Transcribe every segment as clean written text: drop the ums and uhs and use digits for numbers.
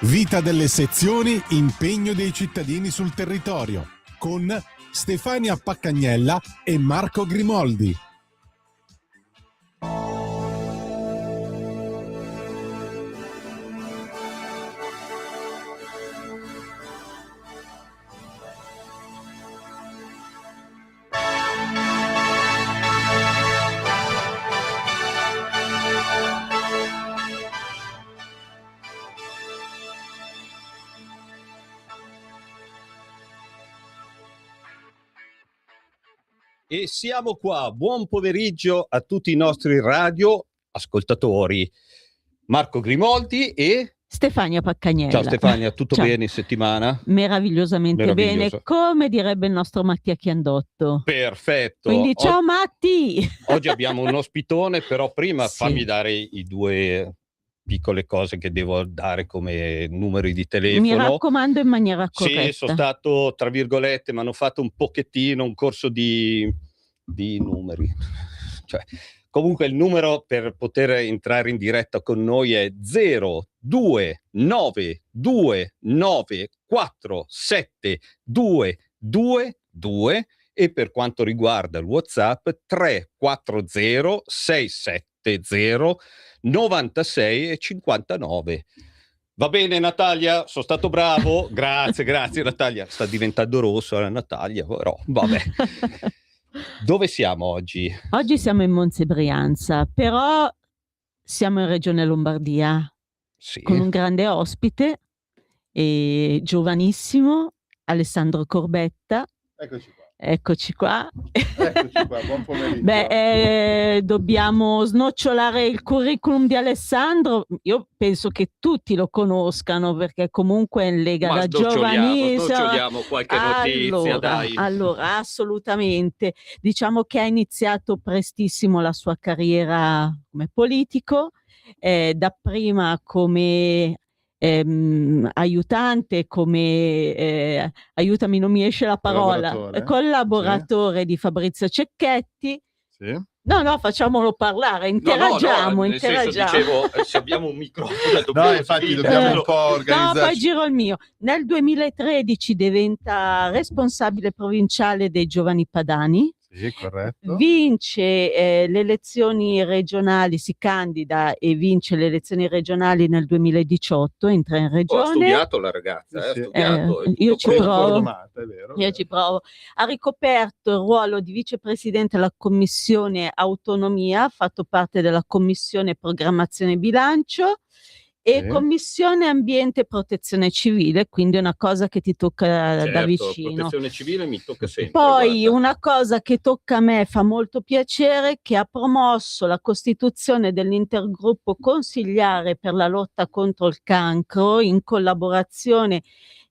Vita delle sezioni, impegno dei cittadini sul territorio, con Stefania Paccagnella e Marco Grimoldi. E siamo qua, buon pomeriggio a tutti i nostri radio ascoltatori. Marco Grimoldi e Stefania Paccagnella. Ciao Stefania, tutto Ciao. bene in settimana? Meravigliosamente bene, come direbbe il nostro Mattia Chiandotto. Perfetto. Quindi ciao Matti! Oggi abbiamo un ospitone, però prima Sì. fammi dare i due piccole cose che devo dare come numeri di telefono. Mi raccomando in maniera corretta. Sì, sono stato, tra virgolette, mi hanno fatto un pochettino un corso di numeri. Cioè, comunque il numero per poter entrare in diretta con noi è 0292947222 e per quanto riguarda il WhatsApp 340 670 96 e 59. Va bene Natalia, sono stato bravo, grazie Natalia, sta diventando rosso la Natalia, però vabbè. Dove siamo oggi? Oggi siamo in Monza e Brianza, però siamo in Regione Lombardia, Sì. con un grande ospite, giovanissimo, Alessandro Corbetta. Eccoci qua. Buon pomeriggio. Dobbiamo snocciolare il curriculum di Alessandro. Io penso che tutti lo conoscano perché comunque è in Lega da giovanissimo. Snoccioliamo qualche notizia, dai. Allora, assolutamente. Diciamo che ha iniziato prestissimo la sua carriera come politico, dapprima come aiutante, come aiutami, non mi esce la parola, collaboratore di Fabrizio Cecchetti. Sì. No, facciamolo parlare, interagiamo. Nel senso, dicevo, se abbiamo un microfono no, infatti dobbiamo un po' organizzarci. No, poi giro il mio. Nel 2013 diventa responsabile provinciale dei Giovani Padani. Sì, corretto. Vince le elezioni regionali, si candida e vince le elezioni regionali nel 2018, entra in regione. Ha studiato la ragazza, Sì. ha studiato. Io ci provo. È vero. Io ci provo. Ha ricoperto il ruolo di vicepresidente della Commissione Autonomia, ha fatto parte della Commissione Programmazione Bilancio e Commissione Ambiente e Protezione Civile, quindi è una cosa che ti tocca da vicino. Protezione civile mi tocca sempre. Poi una cosa che tocca a me, fa molto piacere, che ha promosso la costituzione dell'intergruppo consigliare per la lotta contro il cancro in collaborazione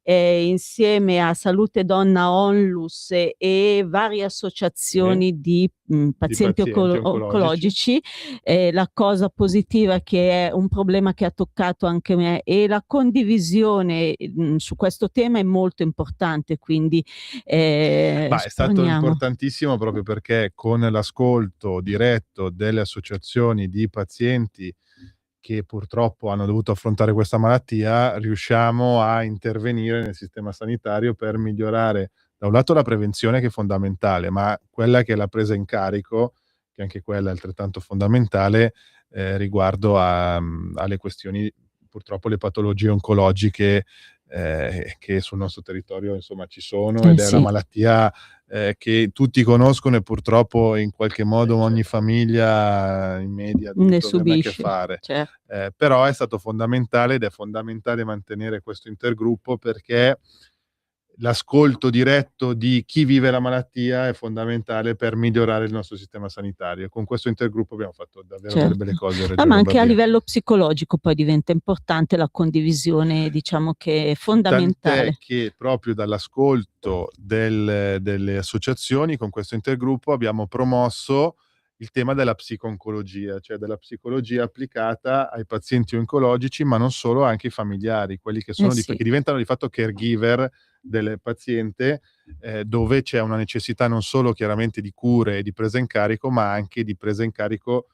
insieme a Salute Donna Onlus e varie associazioni di pazienti oncologici. La cosa positiva è che è un problema che ha toccato anche me e la condivisione su questo tema è molto importante, quindi è stato importantissimo proprio perché con l'ascolto diretto delle associazioni di pazienti che purtroppo hanno dovuto affrontare questa malattia, riusciamo a intervenire nel sistema sanitario per migliorare da un lato la prevenzione, che è fondamentale, ma quella che è la presa in carico, che anche quella è altrettanto fondamentale, riguardo alle questioni, purtroppo le patologie oncologiche che sul nostro territorio insomma ci sono, ed è una malattia che tutti conoscono e purtroppo in qualche modo ogni famiglia in media ne subisce, a che fare. Certo. Però è stato fondamentale ed è fondamentale mantenere questo intergruppo, perché l'ascolto diretto di chi vive la malattia è fondamentale per migliorare il nostro sistema sanitario. Con questo intergruppo abbiamo fatto davvero delle belle cose. Ma anche a livello psicologico poi diventa importante la condivisione, diciamo che è fondamentale. Tant'è che proprio dall'ascolto delle associazioni, con questo intergruppo abbiamo promosso il tema della psico-oncologia, cioè della psicologia applicata ai pazienti oncologici, ma non solo, anche ai familiari, quelli che sono che diventano di fatto caregiver del paziente, dove c'è una necessità non solo chiaramente di cure e di presa in carico, ma anche di presa in carico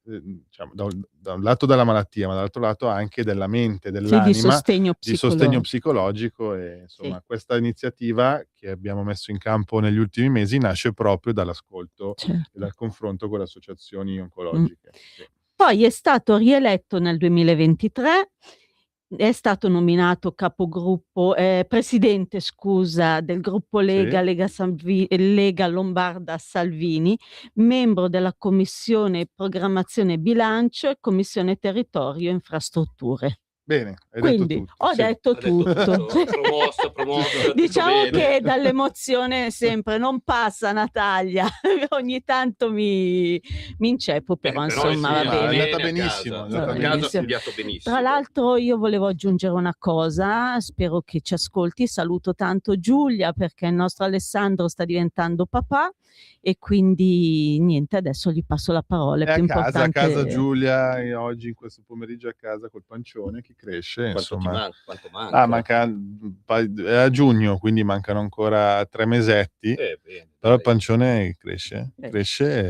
diciamo, da un lato dalla malattia, ma dall'altro lato anche della mente, Sì, dell'anima, di sostegno psicologico e insomma Sì, questa iniziativa che abbiamo messo in campo negli ultimi mesi nasce proprio dall'ascolto e certo. dal confronto con le associazioni Mh. oncologiche. Sì. Poi è stato rieletto nel 2023, è stato nominato capogruppo presidente scusa, del gruppo Sì. Lega Lombarda Salvini, membro della Commissione Programmazione e Bilancio e Commissione Territorio e Infrastrutture. Bene, hai detto Quindi tutto, ho sì. detto Ha detto tutto. tutto, promossa, tutto Diciamo bene. che dall'emozione sempre non passa Natalia, ogni tanto mi inceppo, però Però insomma va sì, Ma è bene. andata a benissimo, è casa. Va andata A casa ha benissimo. studiato Tra benissimo. l'altro io volevo aggiungere una cosa, spero che ci ascolti, saluto tanto Giulia perché il nostro Alessandro sta diventando papà e quindi niente, adesso gli passo la parola, è È più a casa importante. Giulia e oggi in questo pomeriggio a casa col pancione che cresce, Quanto ti insomma. manca? Quanto manca? Manca è a giugno, quindi mancano ancora 3 mesetti, Bene, però il dai. pancione cresce,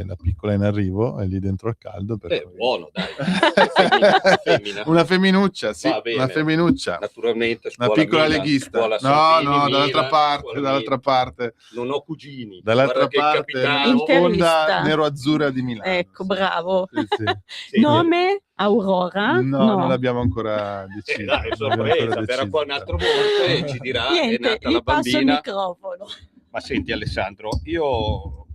la piccola è in arrivo, è lì dentro al caldo, per cui Buono, dai. È femmina? una femminuccia, sì, Va bene. una femminuccia. Naturalmente Una scuola piccola Milan, leghista. scuola No, Salvini, dall'altra Milan, parte, scuola parte. Non ho cugini. Dall'altra Guarda che il parte, nella capitano... sponda Interista. nero-azzurra di Milano. Ecco, Sì. bravo. Sì, sì. Sì, Nome? Aurora? No, non l'abbiamo ancora deciso. dai, non l'abbiamo ancora sorpresa, verrà deciso. qua un altro monte e ci dirà è Niente, nata gli la passo il bambina. microfono. Ma senti Alessandro, io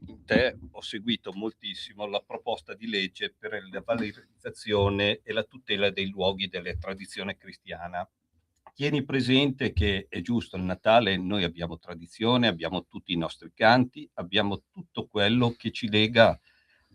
in te ho seguito moltissimo la proposta di legge per la valorizzazione e la tutela dei luoghi della tradizione cristiana. Tieni presente che è giusto, il Natale noi abbiamo tradizione, abbiamo tutti i nostri canti, abbiamo tutto quello che ci lega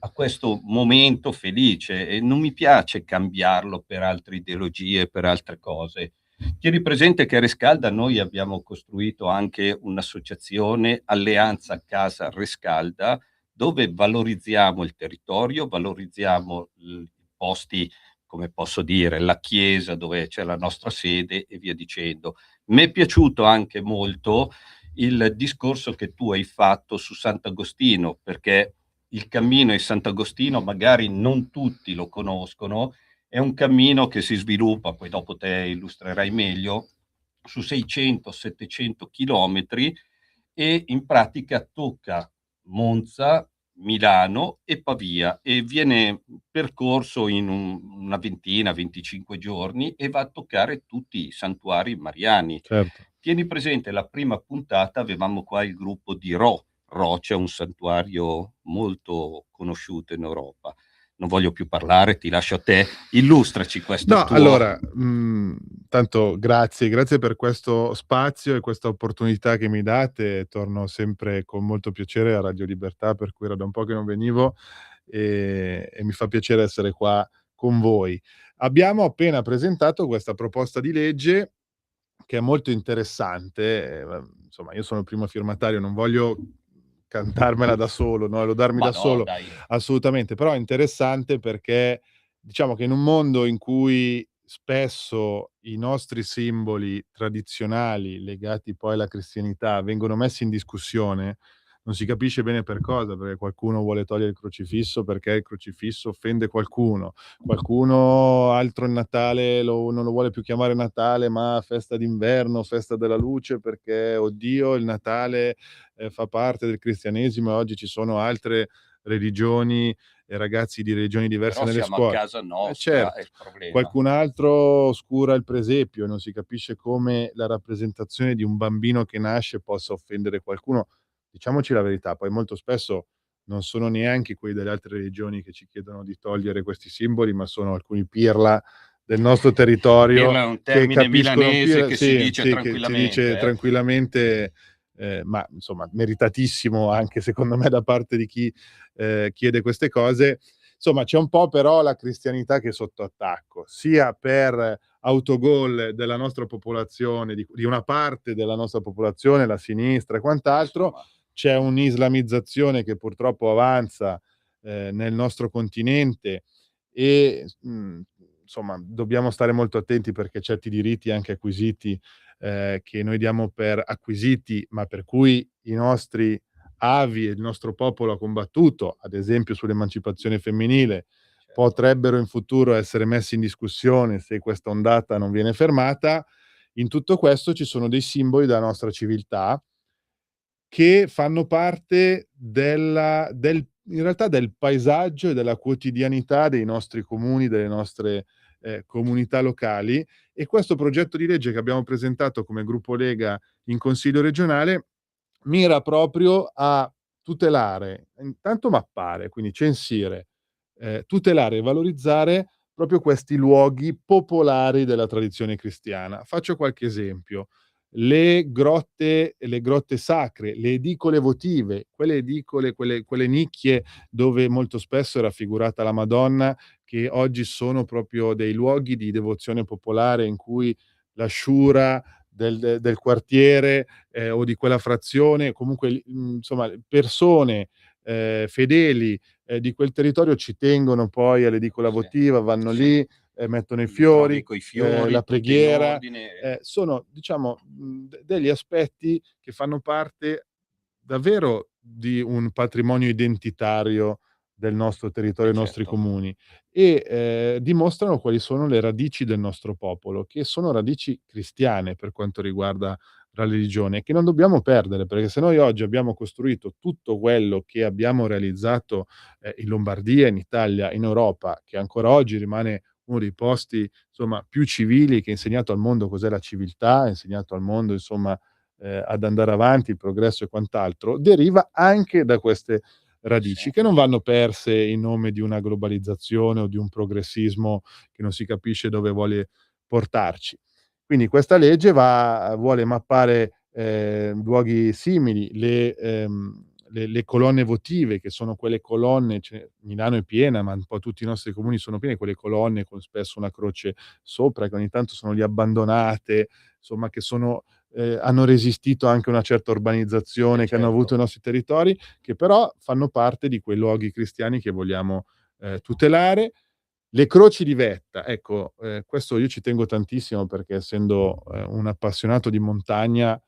a questo momento felice e non mi piace cambiarlo per altre ideologie, per altre cose. Tieni presente che a Rescalda noi abbiamo costruito anche un'associazione, Alleanza Casa Rescalda, dove valorizziamo il territorio, valorizziamo i posti, come posso dire, la chiesa dove c'è la nostra sede e via dicendo. Mi è piaciuto anche molto il discorso che tu hai fatto su Sant'Agostino, perché il cammino di Sant'Agostino magari non tutti lo conoscono, è un cammino che si sviluppa, poi dopo te illustrerai meglio, su 600-700 chilometri e in pratica tocca Monza, Milano e Pavia e viene percorso in una ventina, 25 giorni e va a toccare tutti i santuari mariani. Certo. Tieni presente, la prima puntata avevamo qua il gruppo di Roce, un santuario molto conosciuto in Europa. Non voglio più parlare, ti lascio a te, illustraci questo No, tuo... allora, tanto grazie per questo spazio e questa opportunità che mi date. Torno sempre con molto piacere a Radio Libertà, per cui era da un po' che non venivo e mi fa piacere essere qua con voi. Abbiamo appena presentato questa proposta di legge che è molto interessante, insomma io sono il primo firmatario, non voglio cantarmela da solo, no, lodarmi Ma da no, solo, dai. assolutamente, però è interessante perché diciamo che in un mondo in cui spesso i nostri simboli tradizionali, legati poi alla cristianità, vengono messi in discussione, non si capisce bene per cosa, perché qualcuno vuole togliere il crocifisso perché il crocifisso offende qualcuno altro il Natale non lo vuole più chiamare Natale, ma festa d'inverno, festa della luce, perché oddio il Natale fa parte del cristianesimo e oggi ci sono altre religioni e ragazzi di religioni diverse Però nelle siamo a scuole. casa nostra, Certo. è il problema. Qualcun altro oscura il presepio, non si capisce come la rappresentazione di un bambino che nasce possa offendere qualcuno. Diciamoci la verità, poi molto spesso non sono neanche quelli delle altre religioni che ci chiedono di togliere questi simboli, ma sono alcuni pirla del nostro territorio Pirla è un che termine capiscono milanese che si dice che si tranquillamente, dice tranquillamente, ma insomma meritatissimo anche secondo me da parte di chi, chiede queste cose. Insomma, c'è un po' però la cristianità che è sotto attacco, sia per autogol della nostra popolazione, di una parte della nostra popolazione, la sinistra e quant'altro. Insomma. C'è un'islamizzazione che purtroppo avanza, nel nostro continente e, insomma, dobbiamo stare molto attenti perché certi diritti anche acquisiti, che noi diamo per acquisiti, ma per cui i nostri avi e il nostro popolo ha combattuto, ad esempio sull'emancipazione femminile, potrebbero in futuro essere messi in discussione se questa ondata non viene fermata. In tutto questo ci sono dei simboli della nostra civiltà che fanno parte in realtà del paesaggio e della quotidianità dei nostri comuni, delle nostre, comunità locali, e questo progetto di legge che abbiamo presentato come gruppo Lega in Consiglio regionale mira proprio a tutelare, intanto mappare, quindi censire, tutelare e valorizzare proprio questi luoghi popolari della tradizione cristiana. Faccio qualche esempio: le grotte sacre, le edicole votive, quelle edicole, quelle nicchie dove molto spesso è raffigurata la Madonna, che oggi sono proprio dei luoghi di devozione popolare in cui la sciura del quartiere, o di quella frazione, comunque insomma persone, fedeli, di quel territorio ci tengono poi all'edicola Sì, votiva, vanno sì. lì, mettono i Li trovi fiori, coi fiori, la tutto in preghiera. ordine. Sono diciamo, degli aspetti che fanno parte davvero di un patrimonio identitario del nostro territorio, dei nostri Certo. comuni, e dimostrano quali sono le radici del nostro popolo, che sono radici cristiane per quanto riguarda la religione, che non dobbiamo perdere, perché se noi oggi abbiamo costruito tutto quello che abbiamo realizzato, in Lombardia, in Italia, in Europa, che ancora oggi rimane uno dei posti, insomma, più civili, che ha insegnato al mondo cos'è la civiltà, ha insegnato al mondo, insomma, ad andare avanti, il progresso e quant'altro, deriva anche da queste radici, Sì. che non vanno perse in nome di una globalizzazione o di un progressismo che non si capisce dove vuole portarci. Quindi questa legge vuole mappare, luoghi simili, le colonne votive, che sono quelle colonne, Milano è piena, ma un po' tutti i nostri comuni sono pieni, quelle colonne con spesso una croce sopra, che ogni tanto sono lì abbandonate, insomma, che hanno resistito anche a una certa urbanizzazione che hanno Certo. avuto i nostri territori, che però fanno parte di quei luoghi cristiani che vogliamo, tutelare. Le croci di vetta, ecco, questo io ci tengo tantissimo perché, essendo, un appassionato di montagna,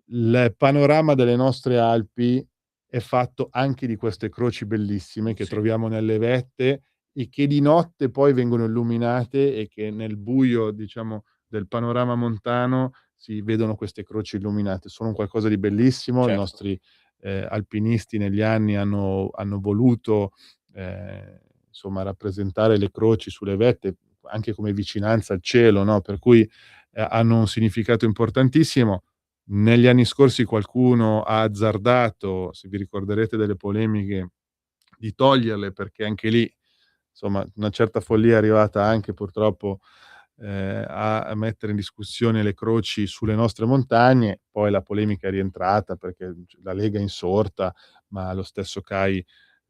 il panorama delle nostre Alpi è fatto anche di queste croci bellissime che Sì. troviamo nelle vette e che di notte poi vengono illuminate, e che nel buio, diciamo, del panorama montano si vedono queste croci illuminate. Sono un qualcosa di bellissimo. I Certo. nostri, alpinisti negli anni hanno voluto, insomma, rappresentare le croci sulle vette anche come vicinanza al cielo, no, per cui, hanno un significato importantissimo. Negli anni scorsi qualcuno ha azzardato, se vi ricorderete delle polemiche, di toglierle, perché anche lì, insomma, una certa follia è arrivata anche purtroppo, a mettere in discussione le croci sulle nostre montagne. Poi la polemica è rientrata perché la Lega è insorta, ma lo stesso CAI,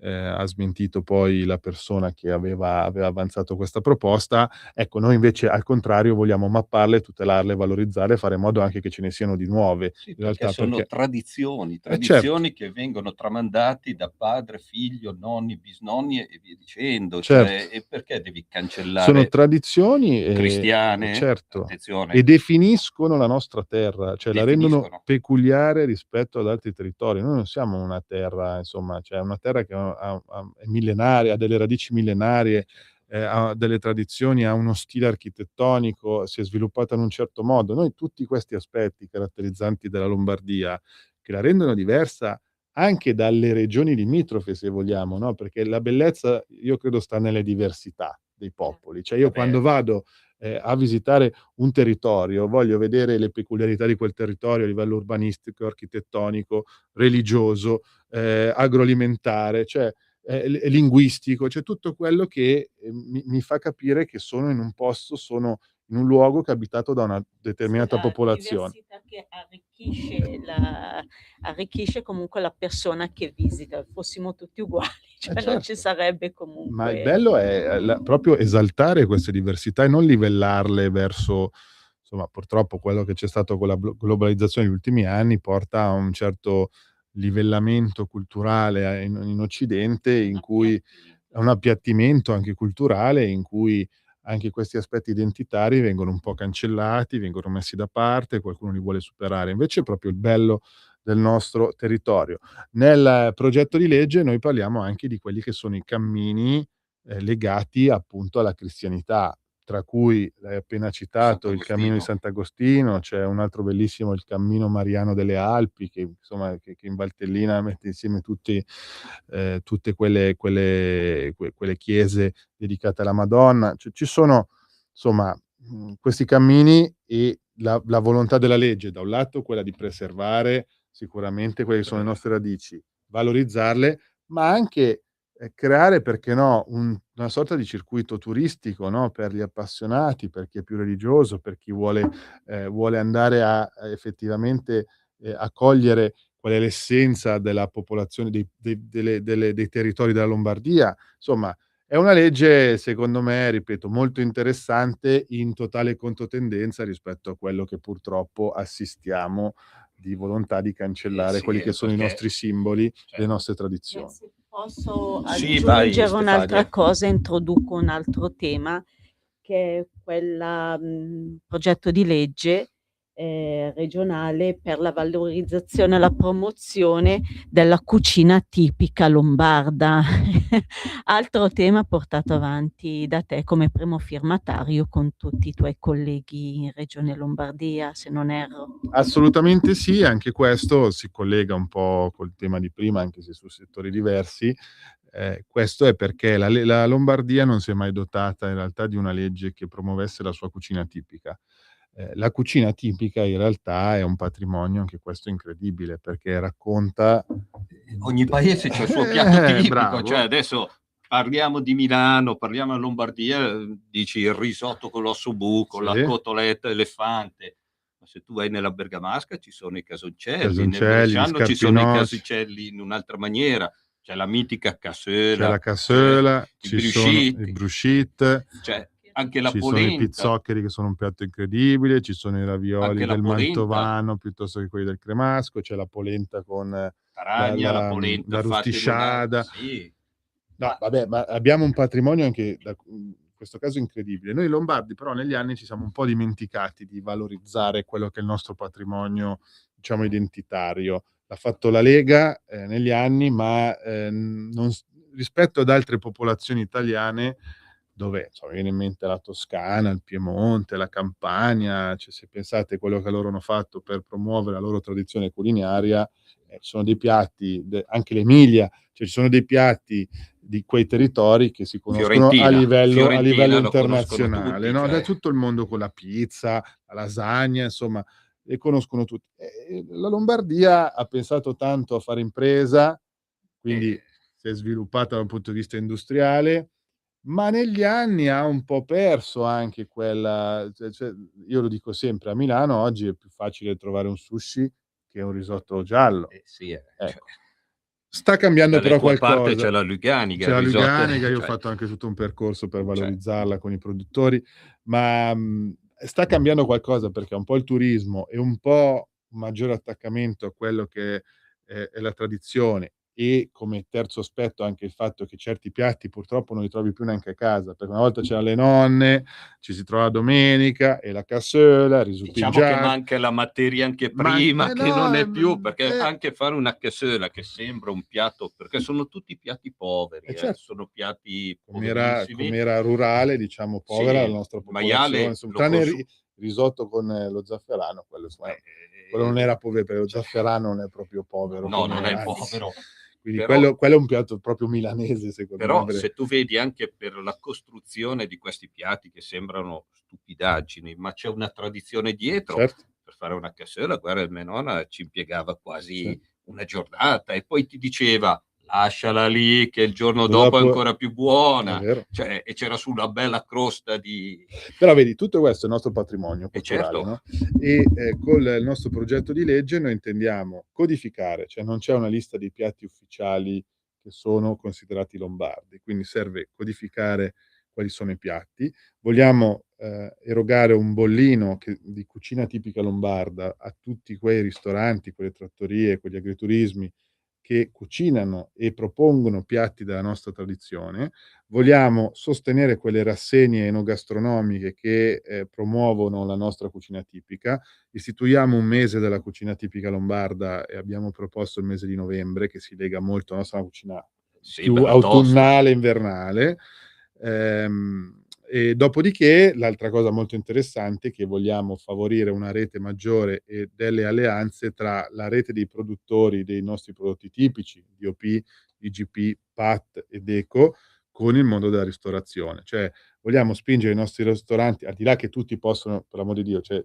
ha smentito poi la persona che aveva avanzato questa proposta. Ecco, noi invece al contrario vogliamo mapparle, tutelarle, valorizzarle, fare in modo anche che ce ne siano di nuove, Sì, in perché realtà, sono perché tradizioni, certo, che vengono tramandati da padre, figlio, nonni, bisnonni e via dicendo. certo. Cioè, e perché devi Sono cancellare tradizioni, cristiane? certo, e Attenzione, definiscono la nostra terra, cioè la rendono definiscono. peculiare rispetto ad altri territori. Noi non siamo una terra, insomma, cioè una terra che è millenaria, ha delle radici millenarie, ha delle tradizioni, ha uno stile architettonico, si è sviluppata in un certo modo. Noi tutti questi aspetti caratterizzanti della Lombardia, che la rendono diversa anche dalle regioni limitrofe, se vogliamo, no, perché la bellezza, io credo, sta nelle diversità dei popoli. Cioè io Vabbè, quando vado, a visitare un territorio, voglio vedere le peculiarità di quel territorio a livello urbanistico, architettonico, religioso, agroalimentare, cioè, linguistico, cioè tutto quello che, mi fa capire che sono in un posto, sono in un luogo che è abitato da una Sì, determinata la popolazione. diversità che arricchisce comunque la persona che visita. Fossimo tutti uguali, cioè non ci Certo. sarebbe Ma il comunque. bello è proprio esaltare queste diversità e non livellarle verso, insomma, purtroppo quello che c'è stato con la globalizzazione negli ultimi anni porta a un certo livellamento culturale in Occidente, in cui a un appiattimento anche culturale, in cui anche questi aspetti identitari vengono un po' cancellati, vengono messi da parte, qualcuno li vuole superare. Invece è proprio il bello del nostro territorio. Nel progetto di legge noi parliamo anche di quelli che sono i cammini legati appunto alla cristianità, tra cui l'hai appena citato il Cammino di Sant'Agostino, c'è un altro bellissimo, il Cammino Mariano delle Alpi, che insomma che in Valtellina mette insieme tutte quelle chiese dedicate alla Madonna. Ci sono insomma questi cammini e la volontà della legge, da un lato quella di preservare sicuramente quelle che sono le nostre radici, valorizzarle, ma anche creare, perché no, una sorta di circuito turistico, no, per gli appassionati, per chi è più religioso, per chi vuole andare a effettivamente, accogliere qual è l'essenza della popolazione dei territori della Lombardia. Insomma, è una legge, secondo me, ripeto, molto interessante, in totale controtendenza rispetto a quello che purtroppo assistiamo di volontà di cancellare quelli che sono i nostri simboli, le nostre tradizioni. Se posso Sì, vai, aggiungere un'altra Stefania. cosa, introduco un altro tema, che è progetto di legge regionale per la valorizzazione e la promozione della cucina tipica lombarda. Altro tema portato avanti da te come primo firmatario con tutti i tuoi colleghi in Regione Lombardia, se non erro. Assolutamente sì, anche questo si collega un po' col tema di prima, anche se su settori diversi. Questo è perché la Lombardia non si è mai dotata in realtà di una legge che promuovesse la sua cucina tipica. La cucina tipica in realtà è un patrimonio, anche questo incredibile, perché racconta Ogni paese c'ha il suo piatto tipico, bravo. cioè adesso parliamo di Milano, parliamo della Lombardia, dici il risotto con l'ossobuco, Sì. la cotoletta elefante, ma se tu vai nella bergamasca ci sono i casoncelli, nel Casoncelli, gli bresciano ci sono i scarpinoci. casoncelli in un'altra maniera, c'è la mitica C'è cassola, la cassola, i ci sono i bruscitti, bruscite, cioè anche la ci sono i polenta, pizzoccheri che sono un piatto incredibile, ci sono i ravioli anche la del polenta, mantovano piuttosto che quelli del cremasco, c'è la polenta con aragna, la polenta la fatta in una... rustisciada. Sì. No, vabbè, ma abbiamo un patrimonio anche in questo caso incredibile. Noi lombardi però negli anni ci siamo un po' dimenticati di valorizzare quello che è il nostro patrimonio, diciamo, identitario. L'ha fatto la Lega, negli anni, ma, rispetto ad altre popolazioni italiane dove, insomma, mi viene in mente la Toscana, il Piemonte, la Campania, cioè se pensate a quello che loro hanno fatto per promuovere la loro tradizione culinaria, ci sono dei piatti, anche l'Emilia, cioè ci sono dei piatti di quei territori che si conoscono a livello internazionale, tutti, no? cioè... Da tutto il mondo, con la pizza, la lasagna, insomma, le conoscono tutti. La Lombardia ha pensato tanto a fare impresa, quindi si è sviluppata da un punto di vista industriale, ma negli anni ha un po' perso anche quella, cioè io lo dico sempre, a Milano oggi è più facile trovare un sushi che un risotto giallo. sì, cioè, Ecco. Sta cambiando dalle però tue parte qualcosa. c'è la Luganica, C'è la il risotto, Luganica, io ho cioè, fatto anche tutto un percorso per cioè, valorizzarla con i produttori, ma, sta cambiando qualcosa perché un po' il turismo e un po' un maggiore attaccamento a quello che è la tradizione, e come terzo aspetto anche il fatto che certi piatti purtroppo non li trovi più neanche a casa, perché una volta c'erano le nonne, ci si trova la domenica e la cassola, il risotto in diciamo che giacca. manca la materia anche prima, che non è più, perché eh, anche fare una cassola che sembra un piatto, perché sono tutti piatti poveri, certo. sono piatti Com'era poverissimi. rurale, diciamo, povera Sì, la nostra il popolazione, maiale insomma, lo tranne consu risotto con lo zafferano, quello insomma, quello non era perché lo cioè, zafferano non è proprio povero no, come non è anzi. povero, Quindi però quello è un piatto proprio milanese, secondo me, Però se tu vedi anche per la costruzione di questi piatti che sembrano stupidaggini, ma c'è una tradizione dietro, certo, per fare una cassola, guarda, mia nonna ci impiegava sì. quasi una giornata e poi ti diceva lasciala lì che il giorno dopo è Dopo ancora più è buona, vero. cioè, e c'era su una bella crosta di... Però vedi, tutto questo è il nostro patrimonio culturale, certo. no? E col nostro progetto di legge noi intendiamo codificare, cioè non c'è una lista dei piatti ufficiali che sono considerati lombardi, quindi serve codificare quali sono i piatti. Vogliamo erogare un bollino di cucina tipica lombarda a tutti quei ristoranti, quelle trattorie, quegli agriturismi che cucinano e propongono piatti della nostra tradizione. Vogliamo sostenere quelle rassegne enogastronomiche che promuovono la nostra cucina tipica. Istituiamo un mese della cucina tipica lombarda e abbiamo proposto il mese di novembre, che si lega molto alla nostra cucina Sì, più bella tosta. autunnale, invernale. E dopodiché l'altra cosa molto interessante è che vogliamo favorire una rete maggiore e delle alleanze tra la rete dei produttori dei nostri prodotti tipici, DOP, IGP, PAT ed ECO, con il mondo della ristorazione. Cioè vogliamo spingere i nostri ristoranti, al di là che tutti possono, per l'amor di Dio, cioè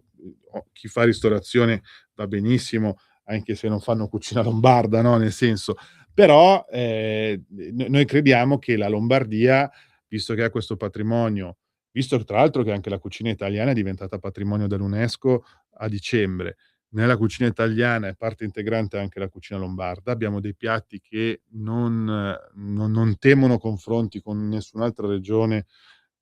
chi fa ristorazione va benissimo, anche se non fanno cucina lombarda, no? Nel senso, però noi crediamo che la Lombardia, visto che ha questo patrimonio, visto tra l'altro che anche la cucina italiana è diventata patrimonio dell'UNESCO a dicembre, nella cucina italiana è parte integrante anche la cucina lombarda, abbiamo dei piatti che non temono confronti con nessun'altra regione,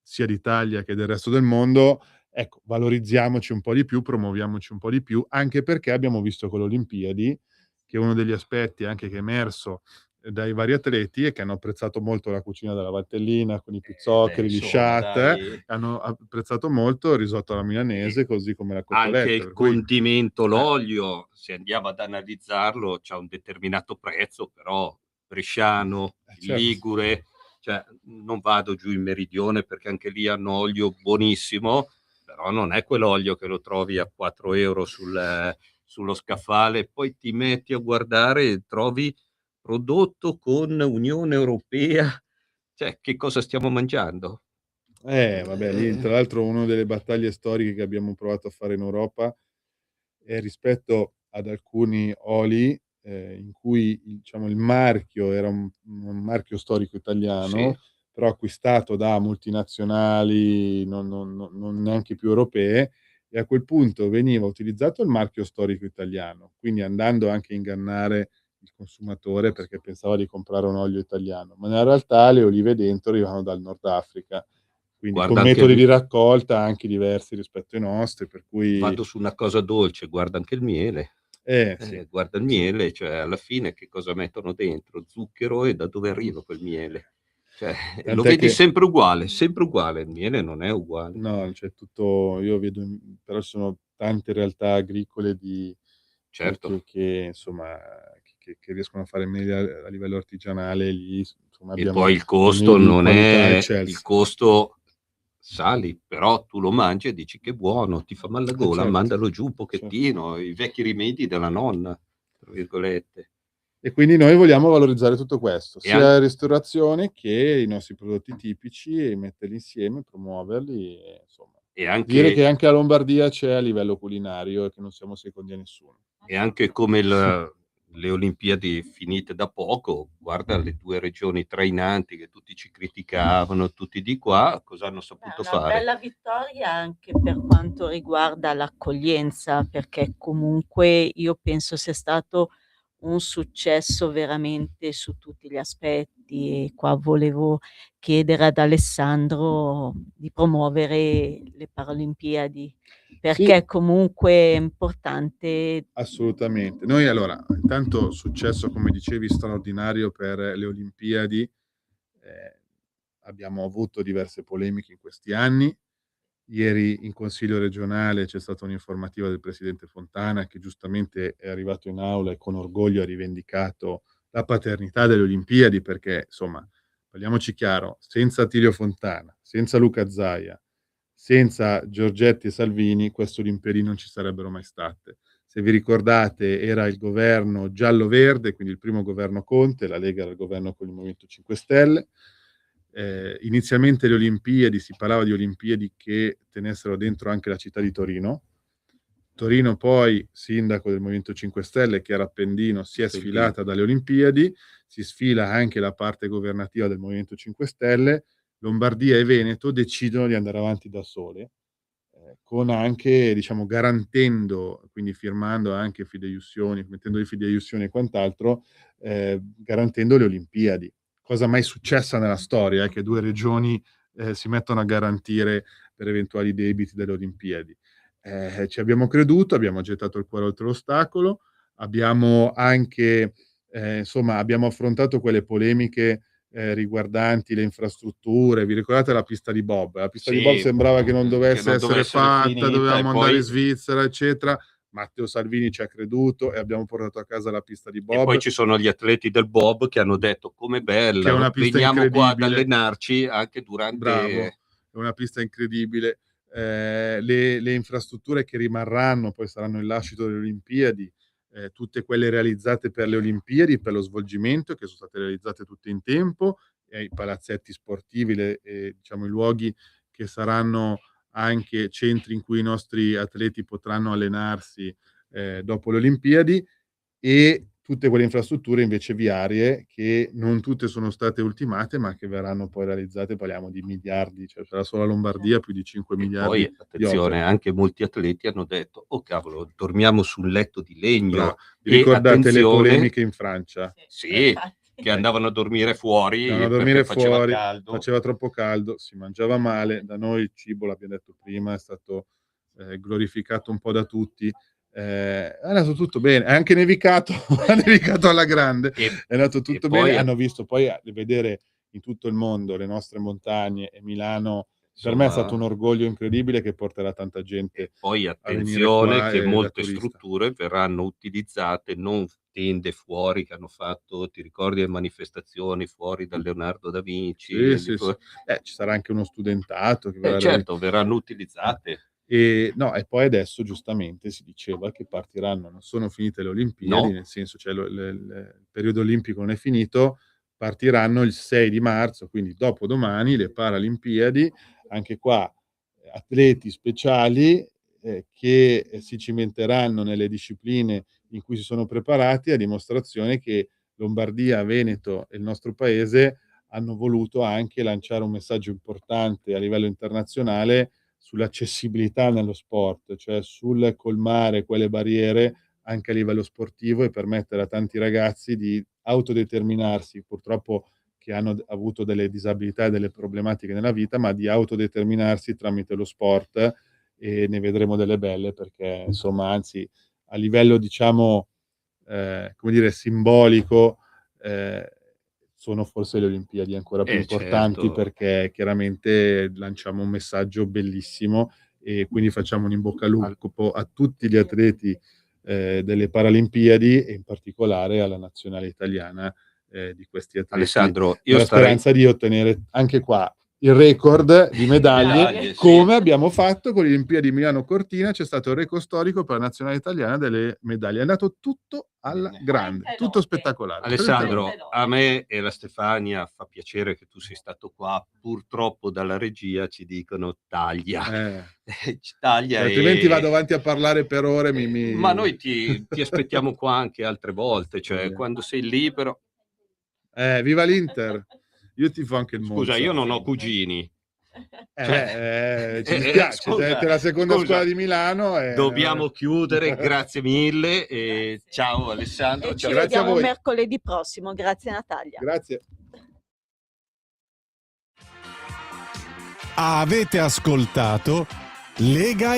sia d'Italia che del resto del mondo. Ecco, valorizziamoci un po' di più, promuoviamoci un po' di più, anche perché abbiamo visto con le Olimpiadi che uno degli aspetti anche che è emerso dai vari atleti è che hanno apprezzato molto la cucina della Valtellina con i pizzoccheri, gli chat, hanno apprezzato molto il risotto alla milanese, così come la cotoletta. Anche il condimento, l'olio, se andiamo ad analizzarlo, c'ha un determinato prezzo, però bresciano, certo. ligure, cioè non vado giù in meridione perché anche lì hanno olio buonissimo, però non è quell'olio che lo trovi a 4 euro sullo scaffale, poi ti metti a guardare e trovi prodotto con Unione Europea, cioè che cosa stiamo mangiando? Vabbè, lì tra l'altro una delle battaglie storiche che abbiamo provato a fare in Europa è rispetto ad alcuni oli, in cui diciamo il marchio era un marchio storico italiano, Sì. però acquistato da multinazionali non neanche più europee, e a quel punto veniva utilizzato il marchio storico italiano, quindi andando anche a ingannare il consumatore perché pensava di comprare un olio italiano, ma nella realtà le olive dentro arrivavano dal Nord Africa, quindi Guarda, con anche metodi il di raccolta anche diversi rispetto ai nostri, per cui vado su una cosa dolce, guarda anche il miele. sì. Guarda il miele, cioè alla fine che cosa mettono dentro? Zucchero, e da dove arriva quel miele? Cioè, lo Tant'è vedi che sempre uguale, il miele non è uguale. no, c'è tutto, io vedo però ci sono tante realtà agricole Certo, che insomma che riescono a fare meglio a livello artigianale, lì insomma e abbiamo poi il dei costo mieli di non qualità è il eccelsi. costo sali, però tu lo mangi e dici che buono, ti fa mal la gola, Certo, mandalo giù un certo. pochettino, i vecchi rimedi della nonna, tra virgolette. E quindi noi vogliamo valorizzare tutto questo, E an sia ristorazione che i nostri prodotti tipici, e metterli insieme, promuoverli e insomma e dire che anche anche la Lombardia c'è a livello culinario e che non siamo secondi a nessuno. E anche come le Olimpiadi finite da poco, guarda le 2 regioni trainanti che tutti ci criticavano, tutti di qua, cosa hanno saputo Una fare? bella vittoria anche per quanto riguarda l'accoglienza, perché comunque io penso sia stato un successo veramente su tutti gli aspetti, e qua volevo chiedere ad Alessandro di promuovere le Paralimpiadi, Sì, perché comunque è importante. assolutamente. Noi allora, intanto successo, come dicevi, straordinario per le Olimpiadi, abbiamo avuto diverse polemiche in questi anni. Ieri in consiglio regionale c'è stata un'informativa del presidente Fontana che giustamente è arrivato in aula e con orgoglio ha rivendicato la paternità delle Olimpiadi perché, insomma, parliamoci chiaro, senza Attilio Fontana, senza Luca Zaia, senza Giorgetti e Salvini, queste Olimpiadi non ci sarebbero mai state. Se vi ricordate era il governo giallo-verde, quindi il primo governo Conte, la Lega era il governo con il Movimento 5 Stelle. Inizialmente le Olimpiadi, si parlava di Olimpiadi che tenessero dentro anche la città di Torino. Torino poi, sindaco del Movimento 5 Stelle, che era Appendino, si è sfilata dalle Olimpiadi, si sfila anche la parte governativa del Movimento 5 Stelle, Lombardia e Veneto decidono di andare avanti da sole, con anche, diciamo, garantendo, quindi firmando anche fideiussioni, mettendo le fideiussioni e quant'altro, garantendo le Olimpiadi. Cosa mai successa nella storia, che 2 regioni, si mettono a garantire per eventuali debiti delle Olimpiadi. Ci abbiamo creduto, abbiamo gettato il cuore oltre l'ostacolo, abbiamo anche insomma, abbiamo affrontato quelle polemiche riguardanti le infrastrutture. Vi ricordate la pista di bob? La pista di bob Sì, sembrava che non che dovesse non essere dovesse essere fatta, finita e dovevamo andare in poi Svizzera, eccetera. Matteo Salvini ci ha creduto e abbiamo portato a casa la pista di bob. E poi ci sono gli atleti del bob che hanno detto com'è bella, che è una pista veniamo qua ad allenarci anche durante... Bravo, è una pista incredibile. Le infrastrutture che rimarranno poi saranno il lascito delle Olimpiadi, tutte quelle realizzate per le Olimpiadi, per lo svolgimento, che sono state realizzate tutte in tempo, e i palazzetti sportivi, diciamo i luoghi che saranno anche centri in cui i nostri atleti potranno allenarsi dopo le Olimpiadi, e tutte quelle infrastrutture invece viarie che non tutte sono state ultimate, ma che verranno poi realizzate. Parliamo di miliardi, cioè per la sola Lombardia più di 5 miliardi. Poi, attenzione, anche molti atleti hanno detto, oh cavolo, dormiamo sul letto di legno. No, ricordate le polemiche in Francia? Sì, che andavano a dormire fuori, faceva troppo caldo, si mangiava male. Da noi il cibo, l'abbiamo detto prima, è stato glorificato un po' da tutti. È andato tutto bene, è anche nevicato, ha nevicato alla grande, è andato tutto bene. Hanno visto poi vedere in tutto il mondo le nostre montagne e Milano. Per me è stato un orgoglio incredibile che porterà tanta gente. E poi attenzione che molte strutture verranno utilizzate, non tende fuori che hanno fatto, ti ricordi, le manifestazioni fuori da Leonardo da Vinci? Sì. Ci sarà anche uno studentato che verrà certo, verranno utilizzate. E poi adesso giustamente si diceva che partiranno, non sono finite le Olimpiadi, nel senso, cioè il periodo olimpico non è finito, partiranno il 6 di marzo, quindi dopodomani, le Paralimpiadi. Anche qua atleti speciali che si cimenteranno nelle discipline in cui si sono preparati, a dimostrazione che Lombardia, Veneto e il nostro paese hanno voluto anche lanciare un messaggio importante a livello internazionale sull'accessibilità nello sport, cioè sul colmare quelle barriere anche a livello sportivo e permettere a tanti ragazzi di autodeterminarsi, purtroppo che hanno avuto delle disabilità e delle problematiche nella vita, ma di autodeterminarsi tramite lo sport, e ne vedremo delle belle, perché insomma, anzi, a livello diciamo come dire simbolico, sono forse le Olimpiadi ancora più importanti, certo. Perché chiaramente lanciamo un messaggio bellissimo, e quindi facciamo un in bocca al lupo a tutti gli atleti delle Paralimpiadi, e in particolare alla nazionale italiana di questi atleti. Alessandro, io la speranza di ottenere anche qua il record di medaglie, come abbiamo fatto con le Olimpiadi di Milano Cortina. C'è stato il record storico per la nazionale italiana delle medaglie, è andato tutto alla grande, tutto spettacolare. Alessandro, a me e la Stefania fa piacere che tu sei stato qua, purtroppo dalla regia ci dicono taglia. Taglia, altrimenti vado avanti a parlare per ore. Ma noi ti aspettiamo qua anche altre volte, cioè quando sei libero. Viva l'Inter! Io tifo anche il Monza. Scusa, io non ho cugini. Ci dispiace, siete la seconda squadra di Milano. Dobbiamo chiudere, grazie mille. E ciao Alessandro. Ci vediamo mercoledì prossimo, grazie Natalia. Grazie. Avete ascoltato Lega